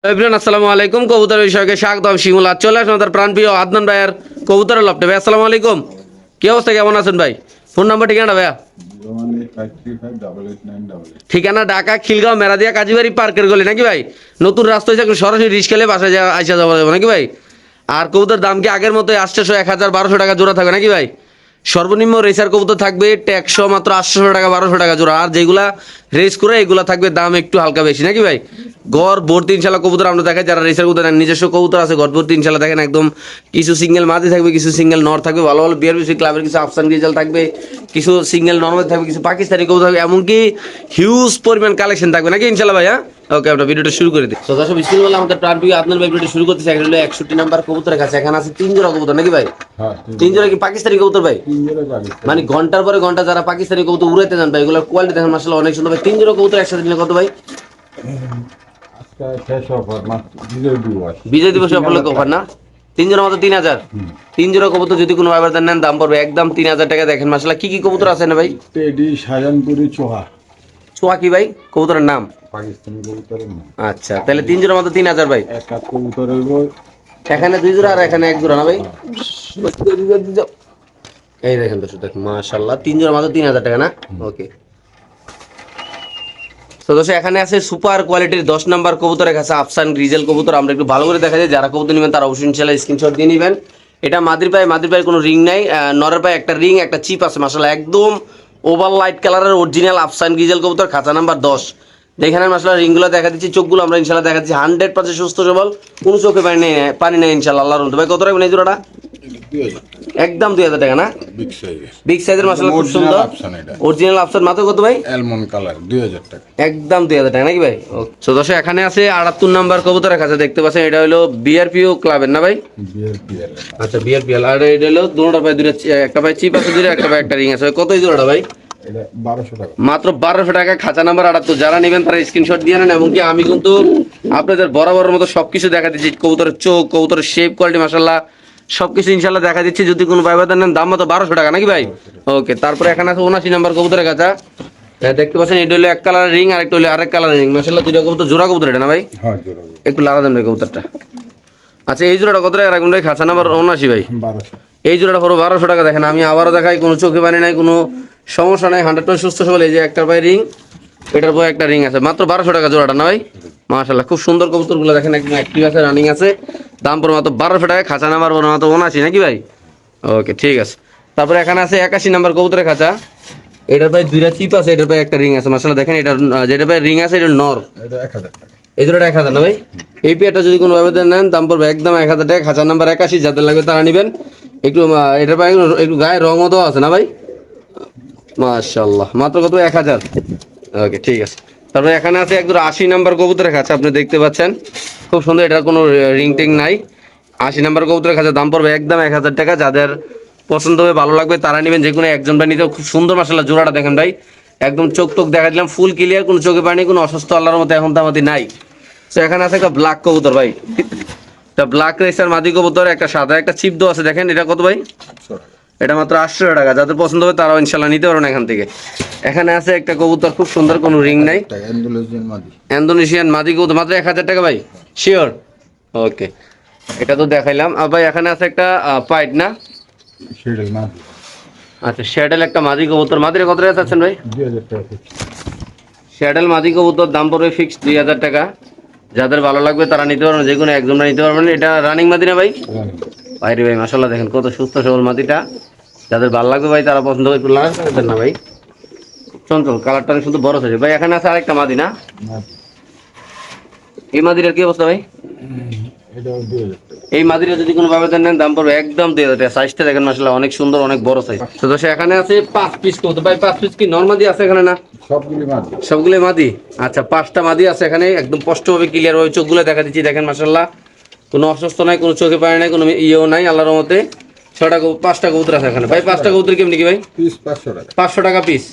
Everyone আসসালামু আলাইকুম। কবুতর বিষয়কে স্বাগতম। শিমুলা চলে আসুন আমাদের প্রাণপ্রিয় আদনান ভাইয়ের কবুতরের লফটে। ভাই আসসালামু আলাইকুম, কি অবস্থা, কেমন আছেন ভাই? ফোন নাম্বার ঠিকানা ভাইয়া? ঠিকানা ঢাকা খিলগাঁও মেরাদিয়া কাজীবাড়ি পার্কের গলি নাকি ভাই? নতুন রাস্তা হয়েছে, সরাসরি রিস্কেলে বাসায় আইসা যাওয়া যাবে নাকি ভাই? আর কবুতর দাম কি আগের মতো 800, 1000, 1200 টাকা জোড়া থাকবে নাকি ভাই? সর্বনিম্ন রেসার কবুতর থাকবে ট্যাক্সও মাত্র 800 টাকা, 1200 টাকা জোড়া। আর যেগুলা রেস করে এগুলা থাকবে দাম একটু হালকা বেশি নাকি ভাই? গড় ভর্তি ইনশাল্লাহ কবুতর আমরা দেখাই, যারা রেসার কবুতর নিজস্ব কবুতর আছে গড় ভর্তি ইনশাল্লাহ দেখেন। একদম কিছু সিঙ্গেল মাদি থাকবে, কিছু সিঙ্গেল নর থাকবে, ভালো ভালো বিআরবিসি ক্লাবের কিছু আফসান রিজাল্ট থাকবে, কিছু সিঙ্গেল নর্মাল থাকবে, কিছু পাকিস্তানি কবুতর থাকবে, এমনকি হিউজ পরিমাণ কালেকশন থাকবে নাকি ইনশাল্লাহ ভাই? হ্যাঁ, ওকে, আমরা ভিডিওটা শুরু করে দিই। তো দর্শক বিসমিল্লাহ, আমাদের প্রাণপ্রিয় আপনার ভাই ভিডিওটা শুরু করতেছে। এখানে হলো 61 নাম্বার কবুতরের কাছে। এখানে আছে 3 জোড়া কবুতর নাকি ভাই? হ্যাঁ, 3 জোড়া কি পাকিস্তানি কবুতর ভাই? মানে ঘন্টার পরে ঘন্টা যারা পাকিস্তানি কবুতর উড়াইতে যান ভাই, এগুলোর কোয়ালিটি দেখেন মাশাআল্লাহ অনেক সুন্দর ভাই। 3 জোড়া কবুতর একসাথে নিলে কত ভাই? বিজয় দিবস উপলক্ষে অফার না? 3 জোড়া মাত্র 3000। 3 জোড়া কবুতর যদি কোনো ভাইবার নেন দাম পড়বে একদম 3000 টাকা। দেখেন মাশাআল্লাহ কি কি কবুতর আছে না ভাই? টেডি, শাহজাহানপুরি, চোহা। ছোয়া কি ভাই কবুতরের নাম? পাকিস্তানি কবুতরের নাম। আচ্ছা, তাহলে 3 জোড়া মাত্র 3000 ভাই। এক হাত কবুতর হইব। এখানে 2 জোড়া আর এখানে 1 জোড়া না ভাই? এই দেখেন দর্শক, দেখেন মাশাআল্লাহ 3 জোড়া মাত্র 3000 টাকা না? ওকে। তো দর্শক এখানে আছে সুপার কোয়ালিটির 10 নাম্বার কবুতরের কাছে আফসান গ্রিজেল কবুতর। আমরা একটু ভালো করে দেখা যায়, যারা কবুতর নেবেন তারা অবশ্যই ইনশাআল্লাহ স্ক্রিনশট দিয়ে নেবেন। এটা মাদির পায়ে কোনো রিং নাই, নরের পায়ে একটা রিং, একটা চিপ আছে মাশাআল্লাহ। একদম ওভার লাইট কালারের অরিজিনাল আফসান গ্রিজেল কবুতর, খাঁচা নাম্বার 10। দেখেন মাশাআল্লাহ রিংগুলো দেখা দিচ্ছি, চোখগুলো আমরা ইনশাআল্লাহ দেখা দিচ্ছি 100% সুস্থ সবল, কোনো চোখে পানি নেই ইনশাআল্লাহ আল্লাহর রহমতে। ভাই কত রাখবেন এই জোড়াটা? একদম 2000 টাকা না? বিগ সাইজের মাশাআল্লাহ খুব সুন্দর অরিজিনাল আফসান। মাত্র কত ভাই? অ্যালমন্ড কালার 2000 টাকা। একদম 2000 টাকা নাকি ভাই? তো দর্শক এখানে আছে 78 নাম্বার কবুতরের কাছে, দেখতে পাচ্ছেন এটা হলো বিআরপিও ক্লাবের না ভাই? বিআরপিএল। আচ্ছা বিআরপিএল। আর এটা হলো দুটোটা পায়ে দুটো, একটা পায়ে চিপ আছে দুটো, একটা পায়ে একটা রিং আছে। কত এই জোড়াটা ভাই? এটা 1200 টাকা। মাত্র 1200 টাকা, খাঁচা নাম্বার 78। যারা নেবেন তারা স্ক্রিনশট দিয়ে নেন। এবং কি আমি কিন্তু আপনাদের বরাবরের মতো সবকিছু দেখা দিচ্ছি, কবুতরের চোখ, কবুতরের শেপ, কোয়ালিটি মাশাআল্লাহ সবকিছু ইনশাআল্লাহ দেখা দিচ্ছি। যদি কোনো ভাই বাদার নেন দাম মাত্র 1200 টাকা নাকি ভাই? ওকে। তারপরে এখানে আছে 79 নাম্বার কবুতরের কাছে, দেখতে পাচ্ছেন এটা হলো এক কালার রিং আর একটা হলো আরেক কালার রিং মাশাআল্লাহ। দুটো কবুতর জোড়া কবুতর এটা না ভাই? হ্যাঁ, জোড়া। একটু লাড়া দেন ভাই কবুতরটা। আচ্ছা এই জোড়াটা কত টাকা রাখবেন ভাই? খাঁচা নাম্বার 79 ভাই। 1200। এই জোড়াটা পুরো 1200 টাকা। দেখেন আমি আবারও দেখাই, কোনো চোখে পানি নাই, কোনো সমস্যা নাই, 100% সুস্থ সবল। এই যে একটার পায়ে রিং, এটার পায়ে একটা রিং আছে, মাত্র 1200 টাকা জোড়াটা না ভাই? মাশাআল্লাহ খুব সুন্দর কবুতরগুলো দেখেন, একদম অ্যাক্টিভ আছে, রানিং আছে। দাম পড়ে মাত্র 1200 টাকা, খাঁচা নাম্বার মাত্র 79 নাকি ভাই? ওকে ঠিক আছে। তারপরে এখানে আছে 81 নাম্বার কবুতরের খাঁচা, এটার পায়ে দুইটা চিপ আছে, এটার পায়ে একটা রিং আছে মাশাআল্লাহ। দেখেন এটা যেটা পায়ে রিং আছে এটা নর। এটা 1000 টাকা। এই জোড়াটা 1000 না ভাই? এই পেয়ারটা যদি কোনো ভাবে নেন দাম পড়বে একদম 1000 টাকা, খাঁচা নাম্বার 81। যাদের লাগবে তারা নেবেন। একটু এটার পায়ে একটু গায়ে রঙও দেওয়া আছে না ভাই? মাশাআল্লাহ মাত্র কত? 1000। ওকে ঠিক আছে। তারপরে এখানে আছে একদম 80 নাম্বার কবুতরের কাছে, আপনি দেখতে পাচ্ছেন খুব সুন্দর, এটার কোনো রিং টিং নাই। 80 নাম্বার কবুতরের কাছে দাম পড়বে একদম 1000 টাকা। যাদের পছন্দ হবে ভালো লাগবে তারা নেবেন, যে কোনো একজন ভাই নিতে। খুব সুন্দর মাশাআল্লাহ জোড়াটা দেখেন ভাই, একদম চোখ টোক দেখা দিলাম ফুল ক্লিয়ার, কোনো চোখে পানি, কোনো অসুস্থ আল্লাহর মতো এখন তামাতি নাই। তো এখানে আছে একটা ব্ল্যাক কবুতর ভাই, এটা ব্ল্যাক রেসার মাদি কবুতর, একটা সাদা একটা চিপ দেওয়া আছে। দেখেন এটা কত ভাই? এটা মাত্র 800 টাকা। যাদের পছন্দ হবে তারাও ইনশাল্লাহ নিতে পারবেন এখান থেকে। এখানে আছে একটা কবুতর খুব সুন্দর, কোনো রিং নাই, ইন্দোনেশিয়ান মাদি কবুতর, মাত্র 1000 টাকা ভাই। শিওর? ওকে, এটা তো দেখাইলাম। আর ভাই এখানে আছে একটা পাইট না? শিডল মাদি। আচ্ছা শ্যাডেল একটা মাদি কবুতর, মাদিরে কত টাকা চাচ্ছেন ভাই? 2000 টাকা। শ্যাডেল মাদি কবুতর দাম পড়বে ফিক্সড 2000 টাকা। যাদের ভালো লাগবে তারা নিতে পারবেন, যে কোনো একজনরা নিতে পারবেন। এটা রানিং মাদি না ভাই? বাইরে ভাই মাশাআল্লাহ দেখেন কত সুস্থ সবল মাদিটা। যাদের ভালো লাগবে ভাই তারা পছন্দ করে একটু লাগাতে পারবেন না ভাই? চঞ্চল কালারটা শুধু বড় সাইজ ভাই। এখানে আছে আরেকটা মাদি না? এই মাদিটার কি অবস্থা ভাই? এটাও 2000 টাকা। এই মাদিরা যদি কোনো ভাবে নেন দাম পড়বে একদম 2000 টাকা। সাইজটা দেখেন মাশাআল্লাহ অনেক সুন্দর, অনেক বড় সাইজ। তো দর্শক এখানে আছে 5 পিস কবুতর ভাই। 5 পিস কি নরমাদি আছে এখানে না? সবগুলি মাদি। সবগুলো মাদি। আচ্ছা 5টা মাদি আছে এখানে, একদম স্পষ্টভাবে ক্লিয়ার ভাবে চোখগুলো দেখা দিচ্ছি। দেখেন মাশাআল্লাহ কোনো অসুস্থ নাই, কোনো চোখে পানি নাই, কোনো ইয়েও নাই আল্লাহর রহমতে। 5টা কবুতর আছে এখানে ভাই। 5টা কবুতর কেমনি কি ভাই? পিস 500 টাকা। 500 টাকা পিস।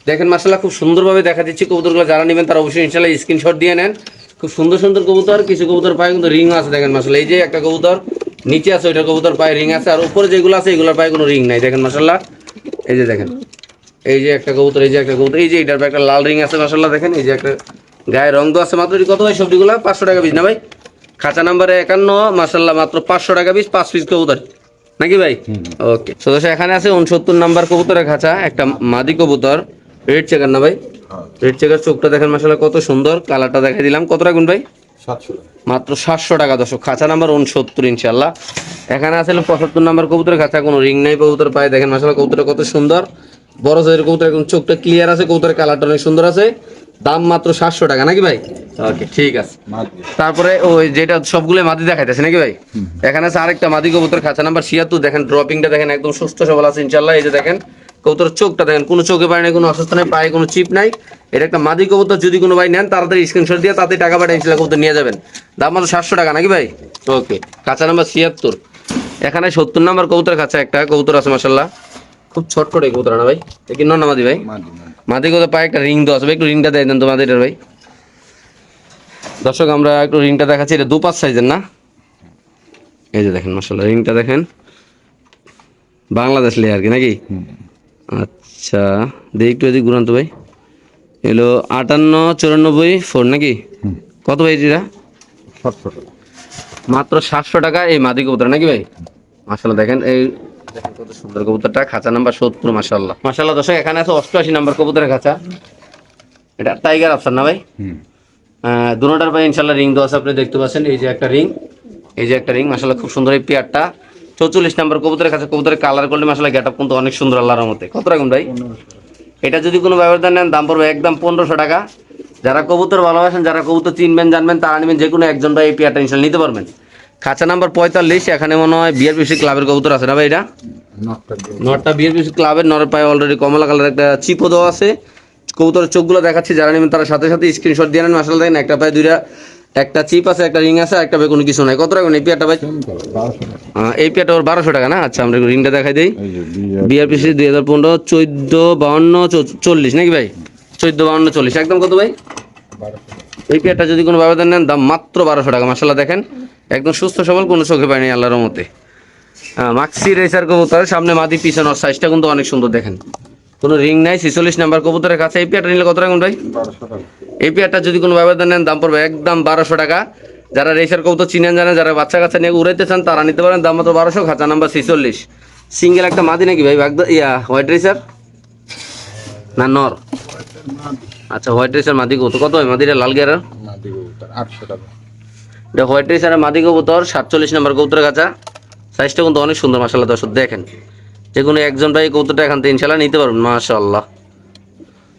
দেখেন মাশাআল্লাহ খুব সুন্দরভাবে দেখা দিচ্ছি কবুতরগুলো। যারা নেবেন তারা অবশ্যই ইনশাআল্লাহ স্ক্রিনশট দিয়ে নেন। খুব সুন্দর সুন্দর কবুতর। কিছু কবুতর পায়ে কিন্তু রিং আছে দেখেন মাশাআল্লাহ। এই যে একটা কবুতর নিচে আছে, ওইটা কবুতর পায়ে রিং আছে, আর উপরে যেগুলো আছে এগুলোর পায়ে কোনো রিং নাই। দেখেন মাশাআল্লাহ এই যে দেখেন, এই যে একটা কবুতর, এই যে একটা কবুতর, এই যে এটার পায়ে একটা লাল রিং আছে মাশাআল্লাহ। দেখেন এই যে একটা গায়ে রং তো আছে মাত্র এটি কত ভাই সবজিগুলো 500 টাকা পিস না ভাই? খাঁচা নাম্বারে 51 মাশাআল্লাহ মাত্র 500 টাকা পিস 5 পিস কবুতর নাকি ভাই? ওকে সদস্য এখানে আছে 69 নাম্বার কবুতরের খাঁচা একটা মাদি কবুতর রেড চেকার না ভাই? রেড চেকার চোখটা দেখেন মাশাআল্লাহ কত সুন্দর কালারটা দেখাই দিলাম কত রাখুন ভাই? 700 টাকা। মাত্র 700 টাকা দর্শক খাঁচা নাম্বার 69 ইনশাআল্লাহ। এখানে আছে 75 নাম্বার কবুতরের খাঁচা কোনো রিং নাই কবুতর পায় দেখেন মাশাআল্লাহ কবুতরটা কত সুন্দর বড় সাইজের কবুতর একদম চোখটা ক্লিয়ার আছে কবুতরের কালারটা অনেক সুন্দর আছে দাম মাত্র 700 টাকা নাকি ভাই? ওকে ঠিক আছে। মাদি। তারপরে ওই যেটা সবগুলো মাদি দেখাইতেছে নাকি ভাই? এখানে আছে আরেকটা মাদি কবুতর খাঁচা নাম্বার 76 দেখেন ড্রপিংটা দেখেন একদম সুস্থ সবল আছে ইনশাআল্লাহ। এই যে দেখেন কবুতরের চোখটা দেখেন কোনো চোখে পায় নাই কোনো অসুস্থ নাই পায়ে কোনো চিপ নাই এটা একটা মাদি কবুতর যদি কোনো ভাই নেন তাড়াতাড়ি স্ক্রিনশট দিয়ে তাতে টাকা পাঠিয়ে ইনশাআল্লাহ কবুতর নিয়ে যাবেন দাম মাত্র 700 টাকা নাকি ভাই? ওকে খাঁচা নাম্বার 76 এখানে 70 নাম্বার কবুতর খাঁচা একটা কবুতর আছে মাশাআল্লাহ খুব ছোট করে কবুতর না ভাই এটা কি নর মাদি ভাই? মাদি। মাদি কবুতর পায়ে একটা রিং দেওয়া আছে ভাই একটু রিংটা দিয়ে দেন তো মাদিটার ভাই। দর্শক আমরা একটু রিংটা দেখাচ্ছি এটা 2-5 সাইজের না এই যে দেখেন মাশাআল্লাহ রিংটা দেখেন বাংলাদেশ লে আর কি নাকি? আচ্ছা দেখি একটু এদিক ঘুরান তো ভাই এলো 58-94 নাকি কত ভাই এটা? 700 টাকা। মাত্র 700 টাকা এই মাদি কবুতর নাকি ভাই? মাশাআল্লাহ দেখেন এই দেখেন কত সুন্দর কবুতরটা খাঁচা নাম্বার 70 মাশাআল্লাহ মাশাআল্লাহ দর্শক এখানে আছে 88 নাম্বার কবুতরের খাঁচা এটা টাইগার আফসার না ভাই? দুটোটার পায়ে ইনশাআল্লাহ রিং দেওয়া আছে আপনি দেখতে পাচ্ছেন এই যে একটা রিং এই যে একটা রিং মাশাআল্লাহ খুব সুন্দর এই পেয়ারটা 44 নাম্বার কবুতরের কাছে কবুতরের কালার করলে মাশাআল্লাহ গেটআপ কিন্তু অনেক সুন্দর আল্লাহর রহমতে কত রাখুন ভাই? এটা যদি কোনো ব্যবধান নেন দাম পড়বে একদম 1500 টাকা যারা কবুতর ভালোবাসেন যারা কবুতর চিনবেন জানবেন তারা নেবেন যে কোনো একজন ভাই এই পেয়ারটা ইনশাআল্লাহ নিতে পারবেন। খাঁচা নাম্বার 45 এখানে মনে হয় বিআরপিসি ক্লাবের কবুতর আছে না ভাই এটা? নরটা বিআরপিসি ক্লাবের নরের পায়ে অলরেডি কমলা কালার একটা চিপও দেওয়া আছে কবুতরের চোখগুলো দেখাচ্ছি যারা নেবেন তারা সাথে সাথে স্ক্রিনশট দিয়ে নেন মাশাআল্লাহ দেখেন একটা পায়ে দুইটা একটা চিপ আছে একটা রিং আছে একটা পায়ে কোনো কিছু নাই কত রাখবেন এই পেয়ারটা ভাই? 1200 টাকা। এই পেয়ারটা ওর 1200 টাকা না? আচ্ছা আমরা রিংটা দেখাই দিই এই যে বিআরপিসি 2015 14 52 40 নাকি ভাই? 14 52 40 একদম কত ভাই? 1200 এই পেয়ারটা যদি কোনো ব্যবধান নেন দাম মাত্র 1200 টাকা মাশাআল্লাহ দেখেন একদম সুস্থ সবল কোনো চোখে পায়নি আল্লাহর রহমতে। মাক্সি রেসার কবুতর সামনে মাদি পিছনের সাইজটা কিন্তু অনেক সুন্দর দেখেন কোনো রিং নাই 46 নাম্বার কবুতরের কাছে এই পেয়ারটা নিলে কত রাখুন ভাই? 1200 টাকা। এই পেয়ারটা যদি কোনো ব্যবধান নেন দাম পড়বে একদম 1200 টাকা যারা রেসার কবুতর চিনেন জানেন যারা বাচ্চা কাচ্চা নিয়ে উড়াইতে চান তারা নিতে পারেন দাম মাত্র 1200 খাঁচা নাম্বার 46 সিঙ্গেল একটা মাদি নাকি ভাই হোয়াইট রেসার না নর? আচ্ছা হোয়াইট রেসার মাদি কবুতর কত হয় মাদিটা লাল গেরার? মাদি কবুতর 800 টাকা। এটা হোয়াইট রেসারের মাদি কবুতর 47 নাম্বার কবুতরের কাছা সাইজটা কিন্তু অনেক সুন্দর মাশাআল্লাহ দর্শক দেখেন যে কোনো একজন ভাই কবুতরটা এখান থেকে ইনশাআল্লাহ নিতে পারবেন মাশাআল্লাহ।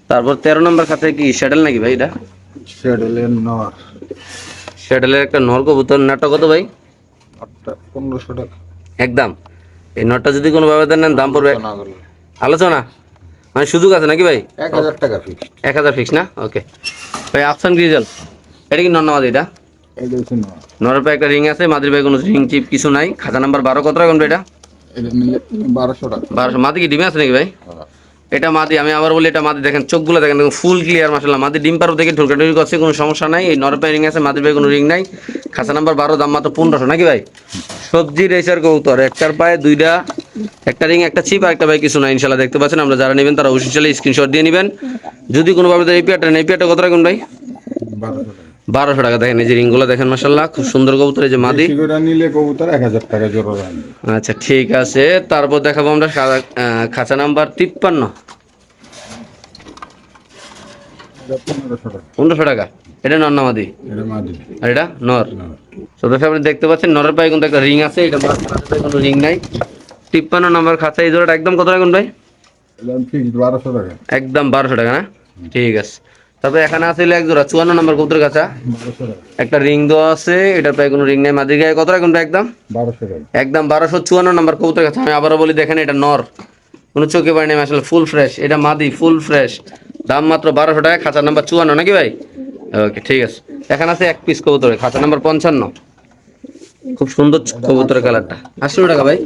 তারপর 13 নাম্বার খাতায় কি শ্যাডেল নাকি ভাই এটা? শেডেলের নর শ্যাডেলের একটা নর কবুতর নাটক কত ভাই? 1500 টাকা। একদম এই নটটা যদি কোনো ব্যবধান নেন দাম পড়বে না করলে আলোচনা মানে সুযোগ আছে নাকি ভাই? 1000 টাকা ফিক্সড। 1000 ফিক্স না? ওকে ভাই আফসান গ্রিজেল এটা কি নর না মাদি এটা? এটা হচ্ছে নর। নরের পায়ে একটা রিং আছে মাদির পায়ে কোনো রিং চিপ কিছু নাই খাতা নাম্বার 12 কত রাখুন ভাই এটা? এটা নিলে 1200 টাকা। 1200 মাদি কি ডিমে আছে নাকি ভাই? এটা মাদি আমি আবার বলি এটা মাদি দেখেন চোখগুলো দেখেন ফুল ক্লিয়ার মাশাআল্লাহ মাদি ডিম পারও দেখে ঢুলকাঢুলি করছে কোনো সমস্যা নাই এই নরের পায়ে রিং আছে মাদির পায়ে কোনো রিং নাই খাতা নাম্বার 12 দাম মাত্র 1500 নাকি ভাই? সবজি রেসার কবুতর একটার পায়ে দুইটা একটা রিং একটা চিপ আর একটা ভাই কিছু না ইনশাআল্লাহ দেখতে পাচ্ছেন আমরা যারা নেবেন তারা অবশ্যই স্ক্রিনশট দিয়ে নেবেন যদি কোনো ভাবে এই পেয়ারটা কত রাখুন ভাই? 1200 টাকা। 1200 টাকা দেখেন এই যে রিংগুলো দেখেন মাশাআল্লাহ খুব সুন্দর কবুতর এই যে মাদি বেশি করে নিলে কবুতর 1000 টাকা জোড়া রাখবে। আচ্ছা ঠিক আছে তারপর দেখাবো আমরা খাঁচা নাম্বার 53 এটা 1500 টাকা। 1500 টাকা এটা নর না মাদি? এটা মাদি। আর এটা নর সদস্য আপনি দেখতে পাচ্ছেন নরের পায়ে কিন্তু একটা রিং আছে এটা মাদির পায়ে কোনো রিং নাই 53 নাম্বার খাঁচা এই জোড়াটা একদম কত রাখুন ভাই? এটা ফিক্সড 1200 টাকা। একদম 1200 টাকা না? ঠিক আছে তবে এখানে আছে এক জোড়া 54 নাম্বার কবুতরের কাছে 1200 টাকা। একটা রিং দেওয়া আছে এটার পায়ে কোনো রিং নাই মাদির গায়ে কত রাখুন ভাই? একদম 1200 টাকা। একদম 1254 নাম্বার কবুতরের কাছে আমি আবারও বলি দেখেন এটা নর কোনো চোখে পায় নাই আসলে ফুল ফ্রেশ এটা মাদি ফুল ফ্রেশ দাম মাত্র 1200 টাকা খাঁচা নাম্বার 54 নাকি ভাই? ওকে ঠিক আছে এখানে আছে এক পিস কবুতরের খাঁচা নাম্বার 55 খুব সুন্দর কবুতরের কালারটা 800 টাকা ভাই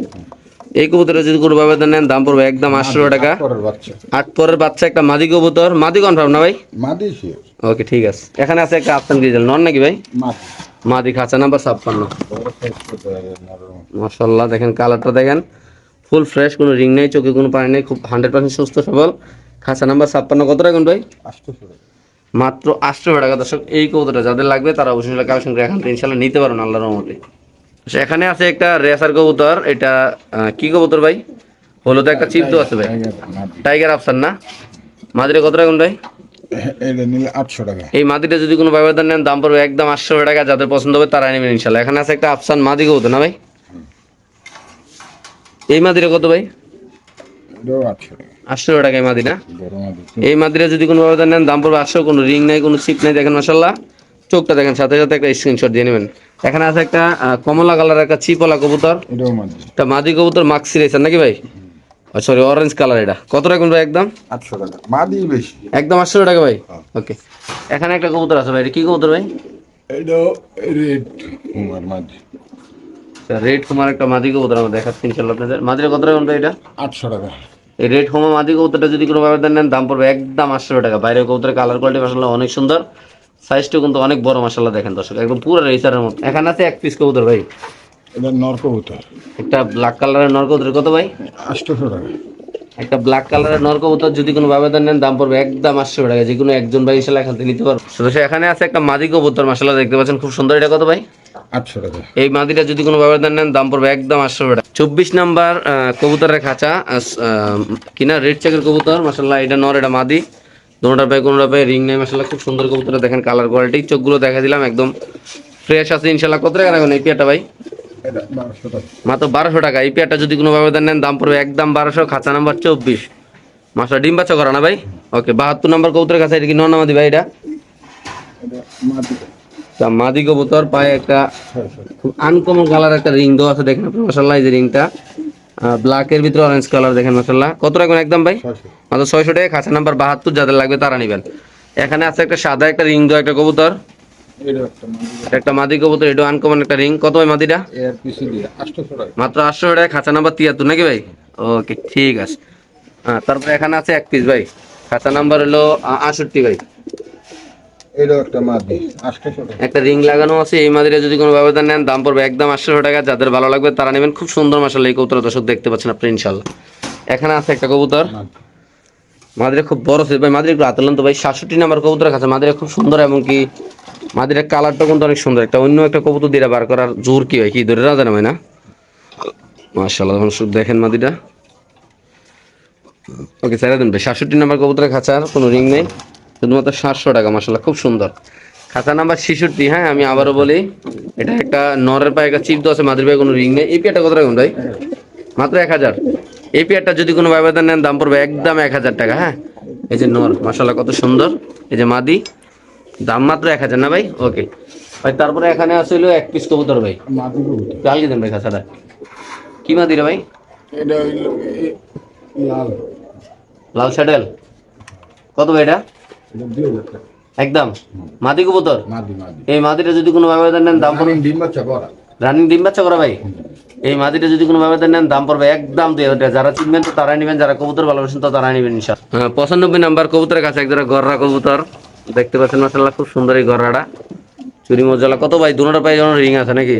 এই কবুতরের যদি কোনো ভাবে নেন দাম পড়বে একদম 800 টাকা পরের বাচ্চা। 8 পরের বাচ্চা একটা মাদি কবুতর মাদি কনফার্ম না ভাই? মাদি শিওর। ওকে ঠিক আছে এখানে আছে একটা আফসান গ্রিজেল নর নাকি ভাই? মাদি। মাদি খাঁচা নাম্বার 56 বড় সাইজ করতে হবে নরম। মাশাআল্লাহ দেখেন কালারটা দেখেন ফুল ফ্রেশ কোনো রিং নেই চোখে কোনো পানি নেই খুব 100% সুস্থ সবল খাঁচা নাম্বার 56 কত রাখুন ভাই? 800 টাকা। মাত্র 800 টাকা দর্শক। এই কবুতরটা যাদের লাগবে তারা অবশ্যই কালেকশন করে এখান থেকে ইনশাল্লাহ নিতে পারবেন আল্লাহর রহমতে। এখানে আছে একটা রেসার কবুতর, এটা কি কবুতর ভাই? হলুদ একটা চিপ তো আছে ভাই, টাইগার আফসান না? মাদিরে কত টাকা ভাই? এটা নিলে 800 টাকা। এই মাদিটা যদি কোনো ব্যবধান নেন দাম পড়বে একদম 800 টাকা। যাদের পছন্দ হবে তারা নেবেন ইনশাল্লাহ। এখানে আছে একটা আফসান মাদি কবুতর না ভাই? এই মাদিরে কত ভাই? এটাও 800 টাকা। 800 টাকা এই মাদি না? বড় মাদি। এই মাদিরা যদি কোনো ব্যবধান নেন দাম পড়বে 800। কোনো রিং নাই, কোনো চিপ নাই, দেখেন মাশাল্লাহ। চোখটা দেখেন, সাথে সাথে একটা স্ক্রিনশট দিয়ে নেবেন। এখানে আছে একটা কমলা কালার একটা চিপওয়ালা কবুতর, এটাও মাদি। এটা মাদি কবুতর মাক্সি রেসার নাকি ভাই? Sorry orange colour. এটা কত টাকা ভাই? একদম 800 টাকা। মাদি বেশি। একদম 800 টাকা ভাই। ওকে, এখানে একটা কবুতর আছে ভাই, এটা কি কবুতর ভাই? এটাও রেড কুমার মাদি। রেড কুমার একটা মাদি কবুতর আমরা দেখাচ্ছি ইনশাল্লাহ আপনাদের। মাদিরা কত টাকা ভাই এটা? 800 টাকা। এই রেড হোমা মাদি কবুতরটা যদি কোনো ব্যবধান নেন দাম পড়বে একদম 800 টাকা। বাইরের কবুতরের কালার কোয়ালিটি মাশাআল্লাহ অনেক সুন্দর, সাইজটা কিন্তু অনেক বড় মাশাআল্লাহ। দেখেন দর্শক একদম পুরো রেসারের মতো। এখানে আছে এক পিস কবুতর ভাই, এটা নর কবুতর। একটা ব্ল্যাক কালারের নর কবুতর কত ভাই? 800 টাকা। একটা ব্ল্যাক কালারের নর কবুতর যদি কোনো ব্যবধান নেন দাম পড়বে একদম 800 টাকা। যে কোনো একজন ভাই ইনশাআল্লাহ এখান থেকে নিতে পারবে। তো এখানে আছে একটা মাদি কবুতর মাশাআল্লাহ, দেখতে পাচ্ছেন খুব সুন্দর। এটা কত ভাই? 800 টাকা। এই মাদিটা যদি কোনো ব্যবধান নেন দাম পড়বে একদম 800 টাকা। 24 নাম্বার কবুতরের খাঁচা, কিনা রেড চেকের কবুতর মাশাআল্লাহ। এটা নর, এটা মাদি। দুটোটার পায়ে কোনোটা পায়ে রিং নাই মাশাআল্লাহ। খুব সুন্দর কবুতরটা দেখেন, কালার কোয়ালিটি, চোখগুলো দেখা দিলাম একদম ফ্রেশ আছে ইনশাআল্লাহ। কত টাকা রাখবেন এই পেয়ারটা ভাই? এটা 1200 টাকা। মাত্র 1200 টাকা। এই পেয়ারটা যদি কোনো ব্যবধান নেন দাম পড়বে একদম 1200। খাঁচা নাম্বার 24 মাশাআল্লাহ। ডিম বাচ্চা করা না ভাই? ওকে, 72 নাম্বার কবুতরের কাছে। এটা কি নর না মাদি ভাই? এটা এটা মাদি। তা মাদি কবুতর, পায়ে একটা 600 খুব আনকমন কালার একটা রিং দেওয়া আছে, দেখেন আপনি মাশাআল্লাহ। এই যে রিংটা ব্ল্যাক এর ভিতরে অরেঞ্জ কালার, দেখেন মাশাআল্লাহ। কত রাখবেন একদম ভাই? 600। মাত্র 600 টাকা। খাঁচা নাম্বার 72, যাদের লাগবে তারা নেবেন। এখানে আছে একটা সাদা একটা রিং দেওয়া একটা কবুতর, এটা একটা মাদি। এটা একটা মাদি কবুতর, এটা আনকমন একটা রিং। কত ভাই মাদিটা? এর পিছে দিয়ে 800 টাকা। মাত্র 800 টাকা। খাঁচা নাম্বার 73 নাকি ভাই? ওকে, ঠিক আছে। হ্যাঁ, তারপরে এখানে আছে এক পিস ভাই, খাঁচা নাম্বার হলো 68 ভাই। এটাও একটা মাদি। 800 টাকা। একটা রিং লাগানো আছে। এই মাদিরা যদি কোনো ব্যবধান নেন দাম পড়বে একদম 800 টাকা। যাদের ভালো লাগবে তারা নেবেন। খুব সুন্দর মাশাআল্লাহ এই কবুতর দর্শক দেখতে পাচ্ছেন আপনি ইনশাআল্লাহ। এখানে আছে একটা কবুতর, মাদি। মাদিরা খুব বড় সাইজ ভাই। মাদিরা একটু আতলান তো ভাই। 67 নাম্বার কবুতরের কাছে। মাদিরা খুব সুন্দর, এবং কি মাদিরা কালারটা কিন্তু অনেক সুন্দর। একটা অন্য একটা কবুতর দিয়ে বার করার জোর কি হয়, কি ধরে না জানা ভাই না? মাশাআল্লাহ দেখেন মাদিটা। ওকে, ছেড়ে দেন ভাই। 67 নাম্বার কবুতরের খাঁচার কোনো রিং নেই, শুধুমাত্র 700 টাকা মাশাআল্লাহ। খুব সুন্দর খাঁচা নাম্বার 66। হ্যাঁ, আমি আবারও বলি, এটা একটা নরের পায়ে একটা চিপ দেওয়া আছে, মাদির পায়ে কোনো রিং নেই। এই পেয়ারটা কত রাখুন ভাই? মাত্র 1000। এই পেয়ারটা যদি কোনো ব্যবধান নেন দাম পড়বে একদম 1000 টাকা। হ্যাঁ, এই যে নর মাশাআল্লাহ কত সুন্দর, এই যে মাদি, দাম মাত্র 1000 না ভাই? ওকে ভাই। তারপরে এখানে আসলে এক পিস কবুতর ভাই, মাদি কবুতর। চালিয়ে দেন ভাই খাঁচাটা। কি মাদি রে ভাই? এটা হইলো লাল। লাল স্যাডেল। কত ভাই এটা? এটা 2000 টাকা। একদম মাদি কবুতর। মাদি মাদি। এই মাদিটা যদি কোনো ব্যবধান নেন দাম পড়বে, ডিম বাচ্চা করা। রানিং ডিম বাচ্চা করা ভাই। এই মাদিটা যদি কোনো ব্যবধান নেন দাম পড়বে একদম 2000 টাকা। যারা চিনবেন তো তারাই নেবেন, যারা কবুতর ভালোবাসেন তো তারাই নেবেন ইনশাআল্লাহ। 95 নাম্বার কবুতরের কাছে একজোড়া গররা কবুতর, দেখতে পাচ্ছেন মাশাআল্লাহ খুব সুন্দর এই গররাটা, চুরি মজলা। কত ভাই? দুটোটা পায়ে যেন রিং আছে নাকি?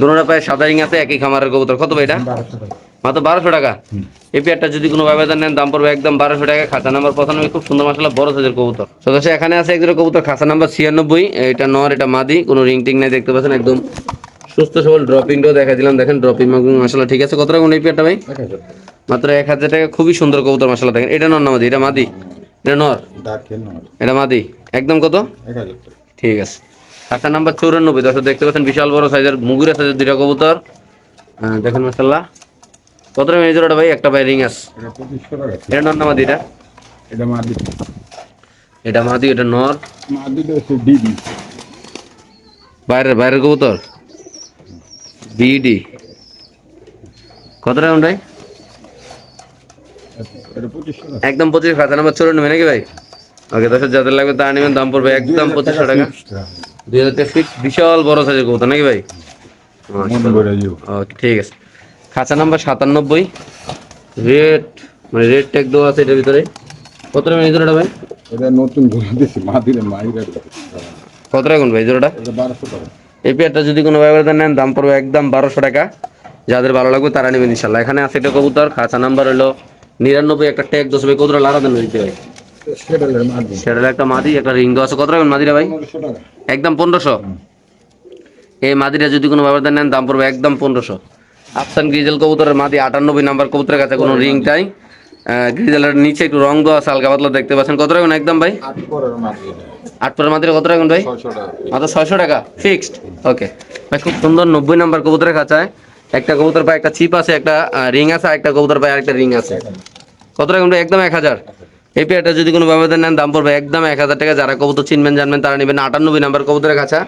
দুটোটা পায়ে সাদা রিং আছে, একই খামারের কবুতর। কত ভাই এটা? 1200 টাকা। মাত্র 1200 টাকা। এই পেয়ারটা যদি কোনো ব্যবধান নেন দাম পড়বে একদম 1200 টাকা। খাঁচা নাম্বার 95, খুব সুন্দর মাশাআল্লাহ বড় সাইজের কবুতর। তো এখানে আছে একজোড়া কবুতর, খাঁচা নাম্বার 96। এটা নর, এটা মাদি, কোনো রিং টিং নাই, দেখতে পাচ্ছেন একদম সুস্থ সবল। ড্রপিংটাও দেখা দিলাম, দেখেন ড্রপিং মাশাআল্লাহ ঠিক আছে। কত টাকা এই পেয়ারটা ভাই? 1000 টাকা। মাত্র 1000 টাকা। খুবই সুন্দর কবুতর মাশাআল্লাহ। দেখেন এটা নর না মাদি? এটা মাদি, এটা নর, ডাকের নর। এটা মাদি। একদম কত? 1000 টাকা। ঠিক আছে। খাঁচা নাম্বার 94। দর্শক দেখতে পাচ্ছেন বিশাল বড় সাইজের মুগুরা সাইজের দুইটা কবুতর, দেখেন মাশাআল্লাহ। কত টাকা এই জোড়াটা ভাই? একটা ভাই রিং আছে। এটা 2500 টাকা। এটা নর না মাদি? এটা এটা মাদি। এটা মাদি, এটা নর। মাদিটা হচ্ছে ডিডি। বাইরের বাইরের কবুতর বিডি। কত টাকা ভাই? এটা 2500 টাকা। একদম 25। খাতা নাম্বার 94 নাকি ভাই? ওকে, দর্শক যাদের লাগবে তা নেবেন, দাম পড়বে একদম 2500 টাকা। 2000 টাকা ফিক্স। বিশাল বড় সাইজের কবুতর নাকি ভাই? মনে করে দিও। ওকে, ঠিক আছে। খাঁচা নাম্বার 97, রেড, মানে রেড ট্যাগ দেওয়া আছে এটার ভিতরে। কত টাকা এই জোড়াটা ভাই? এটা নতুন জোড়া দিছি মাদিরে মাইরা। কত টাকা ভাই জোড়াটা? এটা 1200 টাকা। এই পেয়ারটা যদি কোনো ব্যবধান নেন দাম পড়বে একদম 1200 টাকা। যাদের ভালো লাগবে তারা নেবেন ইনশাল্লাহ। এখানে আছে একটা কবুতর, খাঁচা নাম্বার হলো 99, একটা ট্যাগ 10 ভাই। কবুতর লারা দেন দিতে ভাই। সেডালের মাদি সেটা একটা মাদি, একটা রিং দেওয়া আছে। কত রাখবেন মাদিরা ভাই? 1500 টাকা। একদম 1500। এই মাদিরা যদি কোনো ব্যবধান নেন দাম পড়বে একদম 1500। আফসান গ্রিজেল কবুতরের মাদি 98 নাম্বার কবুতরের কাছে কোনো রিং টাই, গ্রিজেলের নিচে একটু রং দেওয়া আছে হালকা পাতলা দেখতে পাচ্ছেন। কত রাখবেন একদম ভাই? 8 পরের মাদি এটা। 8 পরের মাদিরা কত রাখবেন ভাই? 600 টাকা। মাত্র 600 টাকা ফিক্সড। ওকে ভাই, খুব সুন্দর 90 নাম্বার কবুতরের খাঁচায় একটা কবুতর পায়, একটা চিপ আছে, একটা রিং আছে, একটা কবুতর পায় আরেকটা রিং আছে। কত রাখবেন ভাই? একদম 1000। এই পেয়ারটা যদি কোনো ব্যবধান নেন দাম পড়বে একদম 1000 টাকা। যারা কবুতর চিনবেন জানবেন তারা নেবেন। 98 নাম্বার কবুতরের খাঁচা।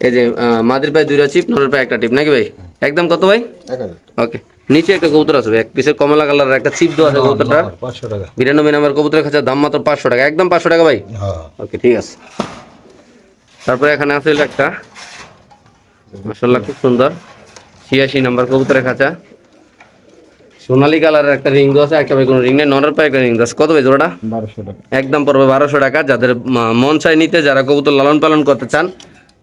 এই যে মাদির পায়ে 2টা চিপ, নরের পায়ে একটা টিপ নাকি ভাই? একদম কত ভাই? 1000 ওকে, নিচে একটা কবুতর আছে এক পিসের কমলা কালারের একটা চিপ দেওয়া আছে কবুতরটা। 500 টাকা। 92 নাম্বার কবুতরের খাঁচা, দাম মাত্র 500 টাকা। একদম 500 টাকা ভাই। হ্যাঁ। ওকে ঠিক আছে। তারপরে এখানে আছে হলো একটা মাশাআল্লাহ খুব সুন্দর 86 নাম্বার কবুতরের খাঁচা, সোনালী কালারের একটা রিং আছে, একটা ভাই কোনো রিং নেই, নরের পায়ে একটা রিং আছে। কত ভাই জোড়াটা? 1200 টাকা। একদম পড়বে 1200 টাকা। যাদের মন চাই নিতে, যারা কবুতর লালন পালন করতে চান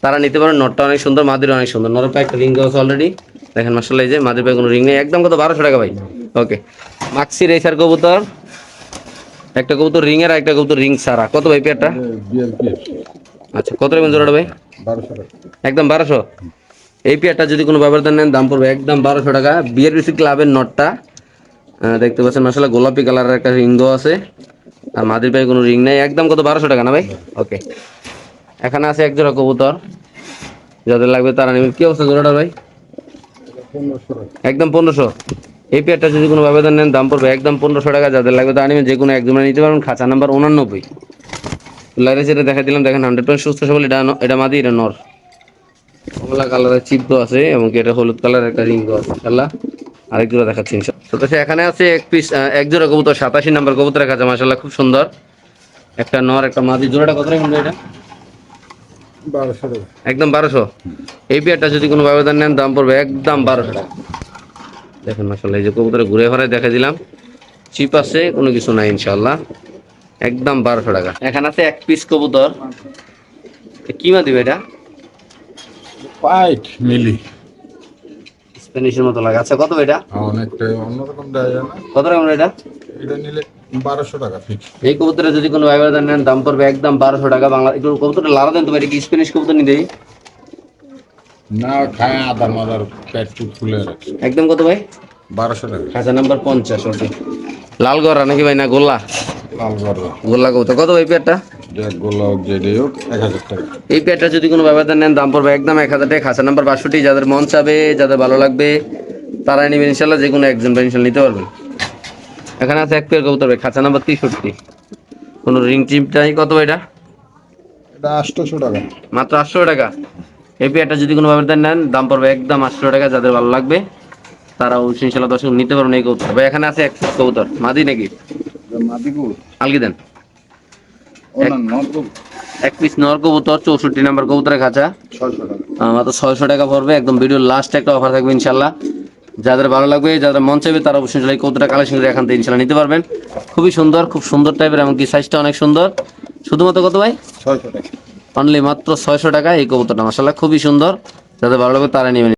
তারা নিতে পারেন। নরটা অনেক সুন্দর, মাদির অনেক সুন্দর। নরের পায়ে একটা রিং আছে অলরেডি দেখেন মাশাআল্লাহ। এই যে মাদির পায়ে কোনো রিং নেই, একদম কত? 1200 টাকা ভাই। ওকে, মাক্সি রেসার কবুতর, একটা কবুতর রিং এর, একটা কবুতর রিং ছাড়া। কত ভাই পেয়ারটা? বিএলপি আচ্ছা, কত রাখবেন জোড়াটা ভাই? 1200 টাকা। একদম 1200। এই পেয়ারটা যদি কোনো ব্যবধান নেন দাম পড়বে একদম 1200 টাকা। বিআরবিসি ক্লাবের নটটা দেখতে পাচ্ছেন মাশাআল্লাহ, গোলাপি কালারের একটা রিং দেওয়া আছে, আর মাদির পায়ে কোনো রিং নেই। একদম কত? 1200 টাকা না ভাই? ওকে, এখানে আছে এক জোড়া কবুতর, যাদের লাগবে তারা নেবেন। কি অবস্থা জোড়াটা ভাই? 1500 টাকা। একদম 1500। এই পেয়ারটা যদি কোনো ব্যবধান নেন দাম পড়বে একদম 1500 টাকা। যাদের লাগবে তারা নেবেন, যে কোনো একজন নিতে পারবেন। খাঁচা নাম্বার 89। লাইরে যেটা দেখা দিলাম দেখেন 100% সুস্থ সবল। এটা মাদি, এটা নর। কমলা কালারের চিপ তো আছে এবং কি এটা হলুদ কালারের একটা রিং আছে ইনশাআল্লাহ। আরেক জোড়া দেখাচ্ছি ইনশাআল্লাহ। তো এখানে আছে এক পিস এক জোড়া কবুতর 87 নাম্বার কবুতরের কাছে মাশাআল্লাহ খুব সুন্দর, একটা নর একটা মাদি। জোড়াটা কত রাখবেন এটা? 1200 টাকা। একদম 1200। এই পেয়ারটা যদি কোনো ব্যবধান নেন দাম পড়বে একদম 1200 টাকা। দেখেন মাশাআল্লাহ, এই যে কবুতরে ঘুরে ঘুরে দেখা দিলাম, চিপ আছে, কোনো কিছু নাই ইনশাআল্লাহ। একদম 1200 টাকা। এখানে আছে এক পিস কবুতর, কি মা দিবে এটা? পাইট মিলি। স্প্যানিশের মতো লাগে। আচ্ছা, কত এটা? অনেকটা অন্যরকম দেয় না। কত রাখবেন এটা? এটা নিলে 1200 টাকা ফিক্স। এই কবুতরে যদি কোনো ব্যবধান নেন দাম পড়বে একদম 1200 টাকা। বাংলা একটু কবুতরটা লাড়া দেন তো ভাই, এটা কি স্প্যানিশ কবুতর নি দেই? না খায় আদা মাদার পেট ফুলে রাখছে। একদম কত ভাই? 1200 টাকা। খাঁচা নাম্বার 50। ওকে, লাল গড়া নাকি ভাই না গোল্লা? লাল গড়া গোল্লা কবুতর। কত ভাই পেয়ারটা? যে গোলা যেটাই হোক 1000 টাকা। এই পেয়ারটা যদি কোনো ব্যবধান নেন দাম পড়বে একদম 1000 টাকা। খাঁচা নাম্বার 62। যাদের মন চাবে, যাদের ভালো লাগবে তারাই নেবেন ইনশাল্লাহ, যে কোনো একজন ইনশাল্লাহ নিতে পারবেন। এখানে আছে এক পেয়ার কবুতর ভাই, খাঁচা নাম্বার 63, কোনো রিং টিপ নাই। কত ভাই এটা? এটা 800 টাকা। মাত্র 800 টাকা। এই পেয়ারটা যদি কোনো ব্যবধান নেন দাম পড়বে একদম 800 টাকা। যাদের ভালো লাগবে তারা অবশ্যই ইনশাল্লাহ দর্শক নিতে পারবেন এই কবুতর ভাই। এখানে আছে এক পিস কবুতর, মাদি নাকি? মাদিকু আলগি দেন। ওনা নরকম এক পিস নর কবুতর 64 নাম্বার কবুতরের খাঁচা, 600 টাকা। মাত্র 600 টাকা পড়বে। একদম ভিডিওর লাস্ট একটা অফার থাকবে ইনশাল্লাহ। যাদের ভালো লাগবে, যাদের মন চাইবে তারা অবশ্যই এই কবুতরটা কালেকশন করে এখান থেকে ইনশাল্লাহ নিতে পারবেন। খুবই সুন্দর, খুব সুন্দর টাইপের, এমনকি সাইজটা অনেক সুন্দর। শুধুমাত্র কত ভাই? 600 টাকা। অনলি মাত্র 600 টাকা এই কবুতরটা মাশাআল্লাহ খুবই সুন্দর। যাদের ভালো লাগবে তারা নেবেন।